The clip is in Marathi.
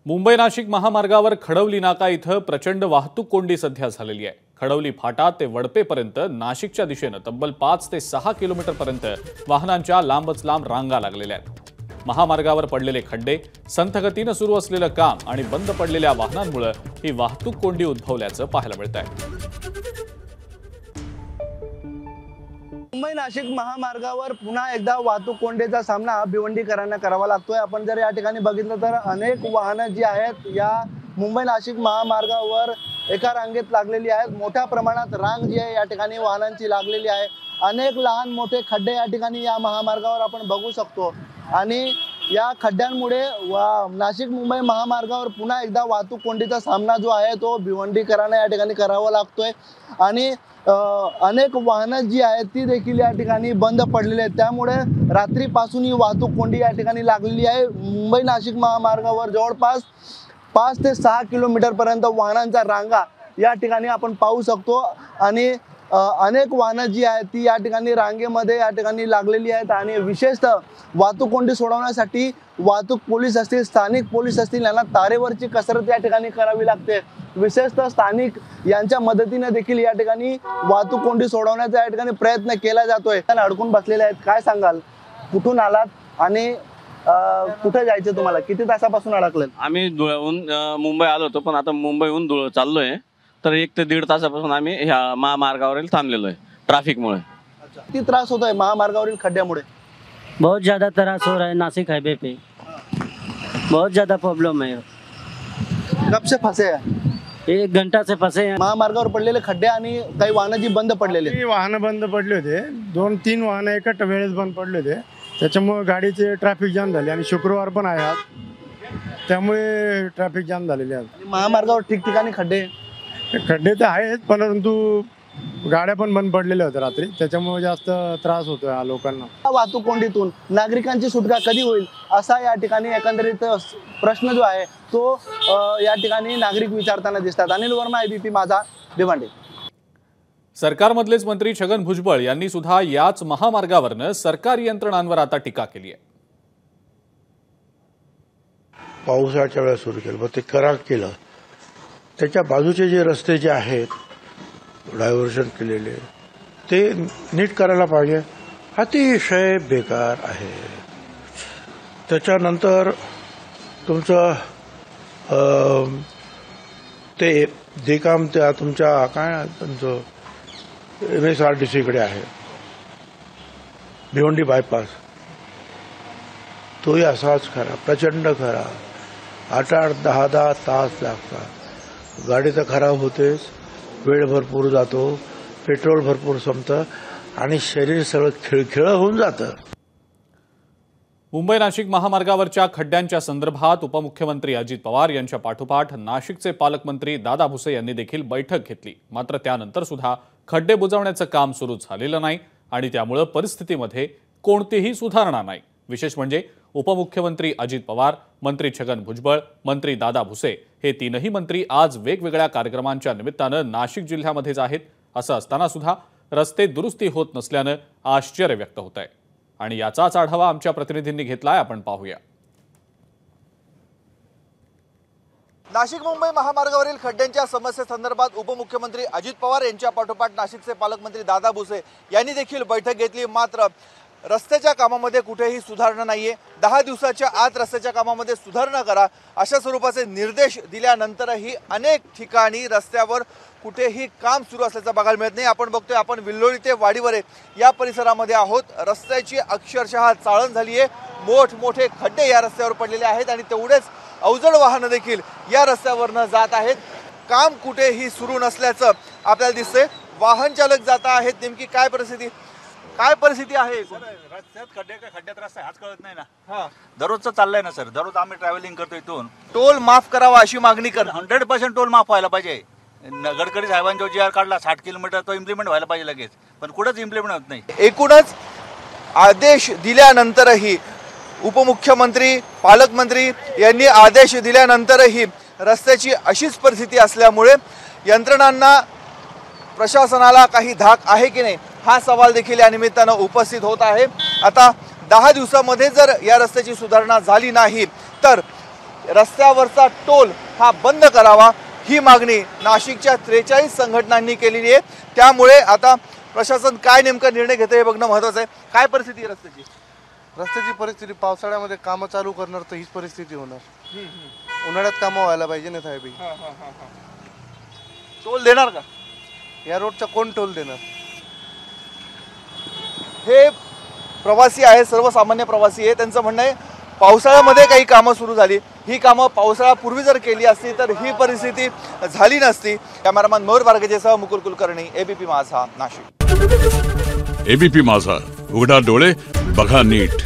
मुंबई नाशिक महामार्गावर खडवली नाका इथं प्रचंड वाहतूक कोंडी सध्या झालेली आहे। खडवली फाटा ते वडपेपर्यंत नाशिकच्या दिशेने तब्बल 5 ते 6 किलोमीटरपर्यंत वाहनांच्या लांबच लांब रांगा लागलेल्या आहेत। महामार्गावर पडलेले खड्डे, संथ गतीने सुरू असलेलं काम आणि बंद पडलेल्या वाहनांमुळे ही वाहतूक कोंडी उद्भवल्याचं पाहायला मिळतंय। मुंबई नाशिक महामार्गावर पुन्हा एकदा वाहतूक कोंडीचा सामना भिवंडीकरांना करावा लागतोय। आपण जर या ठिकाणी बघितलं तर अनेक वाहनं जी आहेत या मुंबई नाशिक महामार्गावर एका रांगेत लागलेली आहेत। मोठ्या प्रमाणात रांग जी आहे या ठिकाणी वाहनांची लागलेली आहे। अनेक लहान मोठे खड्डे या ठिकाणी या महामार्गावर आपण बघू शकतो आणि या खड्ड्यांमुळे नाशिक मुंबई महामार्गावर पुन्हा एकदा वाहतूक कोंडीचा सामना जो आहे तो भिवंडीकरांना या ठिकाणी करावा लागतोय आणि अनेक वाहनं जी आहेत ती देखील या ठिकाणी बंद पडलेली आहेत। त्यामुळे रात्रीपासून ही वाहतूक कोंडी या ठिकाणी लागलेली आहे। मुंबई नाशिक महामार्गावर जवळपास 5 ते 6 किलोमीटर पर्यंत वाहनांच्या रांगा या ठिकाणी आपण पाहू शकतो आणि अनेक वाहनं जी आहेत ती या ठिकाणी रांगेमध्ये या ठिकाणी लागलेली आहेत आणि विशेषतः वाहतूक कोंडी सोडवण्यासाठी वाहतूक पोलीस असतील, स्थानिक पोलीस असतील यांना तारेवरची कसरत या ठिकाणी करावी लागते। विशेषतः स्थानिक यांच्या मदतीने देखील या ठिकाणी वाहतूक कोंडी सोडवण्याचा या ठिकाणी प्रयत्न केला जातोय। अडकून बसलेले आहेत, काय सांगाल, कुठून आलात आणि कुठे जायचं तुम्हाला, किती तासापासून अडकलेत? आम्ही धुळ्याहून मुंबई आलो होतो, पण आता मुंबईहून धुळे चाललोय, तर 1 ते 1.5 तासापासून आम्ही ह्या महामार्गावरील थांबलेलो आहे ट्रॅफिकमुळे। किती त्रास होतोय महामार्गावरील खड्ड्यामुळे? बहुत ज़्यादा त्रास हो रहा है नासिक हाईवे पे, बहुत ज़्यादा प्रॉब्लम है। कब से फंसे हैं? 1 घंटा से फंसे हैं। महामार्गावर पडलेले खड्डे आणि काही वाहनं जी बंद पडलेले, वाहनं बंद पडले होते, 2-3 वाहनं एकाच वेळेस बंद पडले होते, त्याच्यामुळे गाडीचे ट्रॅफिक जाम झाले आणि शुक्रवार पण आहे आज, त्यामुळे ट्रॅफिक जाम झालेले आहेत। महामार्गावर ठिकठिकाणी खड्डे खड्डे तर आहेत, परंतु गाड्या पण बंद पडलेल्या होत्या रात्री, त्याच्यामुळे जास्त त्रास होतोय लोकांना। वाहतूक कोंडीतून नागरिकांची सुटका कधी होईल असा या ठिकाणी एकंदरीत प्रश्न जो आहे तो या ठिकाणी नागरिक विचारताना दिसतात। अनिल वर्मा, ABP माझा, भिवंडी। सरकारमधलेच मंत्री छगन भुजबळ यांनी सुद्धा याच महामार्गावरनं सरकारी यंत्रणांवर आता टीका केली आहे। पावसाच्या वेळेस सुरू केलं, ते करार केलं, त्याच्या बाजूचे जे रस्ते जे आहेत डायव्हर्शन केलेले ते नीट करायला पाहिजे। अतिशय बेकार आहे। त्याच्यानंतर तुमचं ते काम त्या तुमच्या काय तुमचं MSRTC कडे आहे, भिवंडी बायपास, तोही असाच खरा, प्रचंड खरा, 8-8, 10-10 तास लागतात। गाडी तर खराब होतेच, वेळ भरपूर जातो, पेट्रोल भरपूर संपतं आणि शरीर सगळं खिळखिळ होऊन जातं। मुंबई नाशिक महामार्गावरच्या खड्ड्यांच्या संदर्भात उपमुख्यमंत्री अजित पवार यांच्या पाठोपाठ नाशिकचे पालकमंत्री दादा भुसे यांनी देखील बैठक घेतली। मात्र त्यानंतर सुद्धा खड्डे बुजवण्याचं काम सुरू झालेलं नाही आणि त्यामुळे परिस्थितीमध्ये कोणतीही सुधारणा नाही। विशेष म्हणजे उपमुख्यमंत्री अजित पवार, मंत्री छगन भुजबळ, मंत्री दादा भुसे हे तीनही मंत्री आज वेगवेगळ्या कार्यक्रमांच्या निमित्तानं नाशिक जिल्ह्यामध्येच आहेत। असं असताना सुद्धा रस्ते दुरुस्ती होत नसल्यानं आश्चर्य व्यक्त होत आहे आणि याचाच आढावा आमच्या प्रतिनिधींनी घेतलाय, आपण पाहूया। नाशिक मुंबई महामार्गावरील खड्ड्यांच्या समस्येसंदर्भात उपमुख्यमंत्री अजित पवार यांच्या पाठोपाठ नाशिकचे पालकमंत्री दादा भुसे यांनी देखील बैठक घेतली। मात्र रस्त्याच्या कामामध्ये कुठेही सुधारणा नाहीये। 10 दिवसाच्या आत रस्त्याच्या कामामध्ये सुधारणा करा अशा स्वरूपाचे निर्देश दिल्यानंतरही अनेक ठिकाणी रस्त्यावर कुठेही काम सुरू असल्याचं बघायला मिळत नाही। आपण बघतोय, आपण विल्लोळी ते वाडीवरे या परिसरामध्ये आहोत। रस्त्याची अक्षरशः चाळण झाली आहे, मोठमोठे खड्डे या रस्त्यावर पडलेले आहेत आणि तेवढेच अवजड वाहनं देखील या रस्त्यावरनं जात आहेत। काम कुठेही सुरू नसल्याचं आपल्याला दिसतंय। वाहन चालक जात आहेत, नेमकी काय परिस्थिती आहे? रस्त्यात खड्ड्यात रस्ता हाच कळत नाही ना। दररोजचं चाललंय ना सर, दररोज आम्ही ट्रॅव्हलिंग करतो इथून। टोल माफ करावा अशी मागणी कर। 100% टोल माफ व्हायला पाहिजे। गडकरी साहेबांनी जो GR काढला 60 किलोमीटर, तो इम्प्लिमेंट व्हायला पाहिजे लगेच, पण कुठंच इम्प्लिमेंट होत नाही। एकूणच आदेश दिल्यानंतरही उपमुख्यमंत्री, पालकमंत्री यांनी आदेश दिल्यानंतरही रस्त्याची अशीच परिस्थिती असल्यामुळे यंत्रणांना, प्रशासनाला काही धाक आहे की नाही हा सवाल देखील या निमित्तानं उपस्थित होत आहे। आता 10 दिवसामध्ये जर या रस्त्याची सुधारणा झाली नाही तर रस्त्यावरचा टोल हा बंद करावा, ही मागणी नाशिकच्या 43 संघटनांनी केलेली आहे। त्यामुळे आता प्रशासन काय नेमका निर्णय घेते हे बघणं महत्त्वाचं आहे। काय परिस्थिती आहे रस्त्याची? रस्त्याची परिस्थिती पावसाळ्यामध्ये कामं चालू करणार तर हीच परिस्थिती होणार। उन्हाळ्यात कामं व्हायला पाहिजे ना साहेब। टोल देणार का? या रोडचा कोण टोल देणार? हे प्रवासी आहे, सर्वसामान्य प्रवासी आहे, त्यांचं म्हणणं आहे पावसाळ्यामध्ये काही कामं सुरू झाली, ही कामं पावसाळ्यापूर्वी जर केली असती तर ही परिस्थिती झाली नसती। कॅमेरामॅन मयूर बारगेसह मुकुल कुलकर्णी, एबीपी माझा, नाशिक। एबीपी माझा, उघडा डोळे बघा नीट।